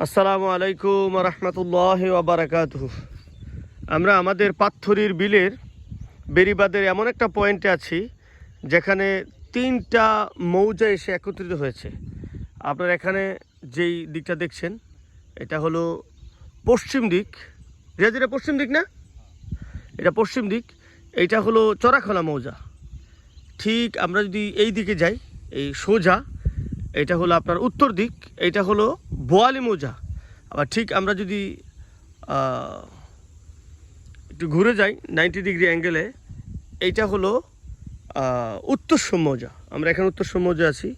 আসসালামু আলাইকুম রহমতুল্লাহি ওয়া বারাকাতুহু। আমরা আমাদের পাথরির বিলের বেড়িবাঁধের এমন একটা পয়েন্টে আছি যেখানে তিনটা মৌজা এসে একত্রিত হয়েছে। আপনারা এখানে যেই দিকটা দেখছেন এটা হলো পশ্চিম দিক। রিয়াজ, এটা পশ্চিম দিক না? এটা পশ্চিম দিক। এইটা হলো চরাখোলা মৌজা। ঠিক আমরা যদি এই দিকে যাই, এই সোজা, এটা হলো আপনার উত্তর দিক, এইটা হলো বোয়ালি মৌজা। আবার ঠিক আমরা যদি একটু ঘুরে যাই 90 ডিগ্রি অ্যাঙ্গেলে, এইটা হলো উত্তরসম মৌজা। আমরা এখানে উত্তরসম মৌজা আছি।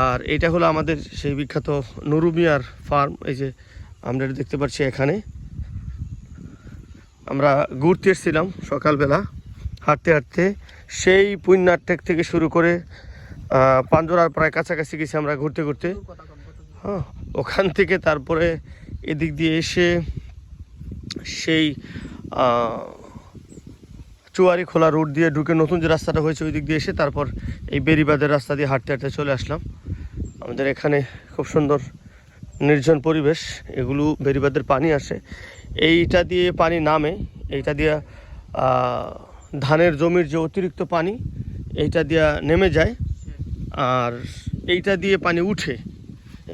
আর এইটা হলো আমাদের সেই বিখ্যাত নুরু মিয়ার ফার্ম। এই যে আমরা দেখতে পাচ্ছি, এখানে আমরা ঘুরতে এসেছিলাম সকালবেলা হাঁটতে হাঁটতে। সেই পুণ্যাটেক থেকে শুরু করে পাঞ্জরার প্রায় কাছাকাছি গেছি আমরা ঘুরতে ঘুরতে। হ্যাঁ, ওখান থেকে তারপরে এদিক দিয়ে এসে সেই চুয়ারি খোলা রোড দিয়ে ঢুকে নতুন যে রাস্তাটা হয়েছে ওই দিক দিয়ে এসে তারপর এই বেড়িবাঁধের রাস্তা দিয়ে হাঁটতে হাঁটতে চলে আসলাম। আমাদের এখানে খুব সুন্দর নির্জন পরিবেশ। এগুলো বেড়িবাঁধের পানি আসে, এইটা দিয়ে পানি নামে, এইটা দিয়ে ধানের জমির যে অতিরিক্ত পানি এইটা দিয়ে নেমে যায়, আর এইটা দিয়ে পানি উঠে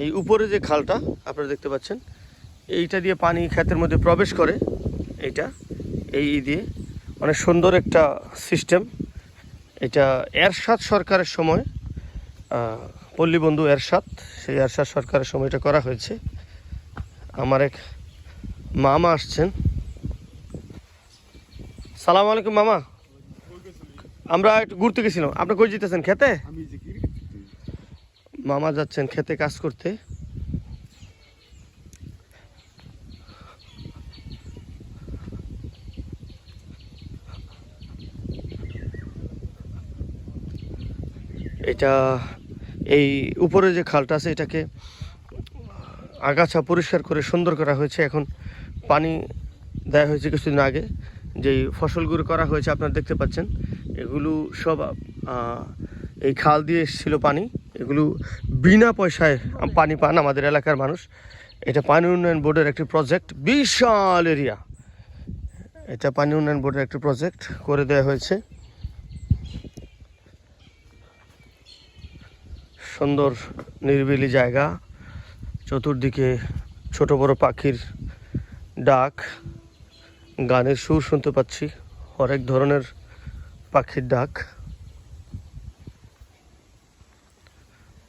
এই উপরে যে খালটা আপনারা দেখতে পাচ্ছেন, এইটা দিয়ে পানি ক্ষেতের মধ্যে প্রবেশ করে। এইটা এই দিয়ে অনেক সুন্দর একটা সিস্টেম। এটা এরশাদ সরকারের সময়, পল্লীবন্ধু এরশাদ, সেই এরশাদ সরকারের সময় এটা করা হয়েছে। আমার এক মামা আসছেন। সালাম আলাইকুম মামা। আমরা একটু ঘুরতে গেছিলাম। আপনি কই যেতেছেন? খেতে? মামা যাচ্ছেন খেতে কাজ করতে। এটা এই উপরে যে খালটা আছে এটাকে আগাছা পরিষ্কার করে সুন্দর করা হয়েছে। এখন পানি দেওয়া হয়েছে কিছুদিন আগে। যেই ফসলগুলো করা হয়েছে আপনারা দেখতে পাচ্ছেন, এগুলো সব এই খাল দিয়ে এসেছিলো পানি। এগুলো বিনা পয়সায় পানি পান আমাদের এলাকার মানুষ। এটা পানি উন্নয়ন বোর্ডের একটি প্রজেক্ট, বিশাল এরিয়া। এটা পানি উন্নয়ন বোর্ডের একটি প্রজেক্ট করে দেওয়া হয়েছে। সুন্দর নিরিবিলি জায়গা, চতুর্দিকে ছোট বড় পাখির ডাক, গানের সুর শুনতে পাচ্ছি, হরেক ধরনের পাখির ডাক।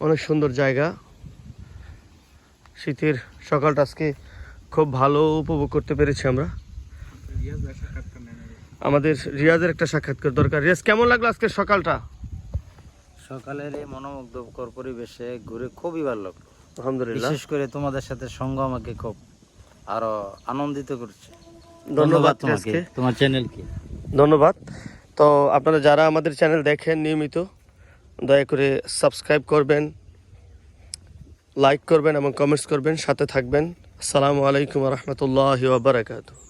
অনেক সুন্দর জায়গা। শীতের সকালটা আজকে খুব ভালো উপভোগ করতে পেরেছি আমরা। আমাদের রিয়াজের একটা সাক্ষাৎকার দরকার। রিয়াজ, কেমন লাগলো আজকের সকালটা? সকালের এই মনোমুগ্ধকর পরিবেশে ঘুরে খুবই ভালো লাগলো আলহামদুলিল্লাহ। বিশেষ করে তোমাদের সাথে সঙ্গ আমাকে খুব আরো আনন্দিত করছে। ধন্যবাদ তোমাকে, তোমার চ্যানেলকে ধন্যবাদ। তো আপনারা যারা আমাদের চ্যানেল দেখেন নিয়মিত, দয়া করে সাবস্ক্রাইব করবেন, লাইক করবেন এবং কমেন্টস করবেন, সাথে থাকবেন। আসসালামু আলাইকুম রহমতুল্লাহি ওয়া বারাকাতুহু।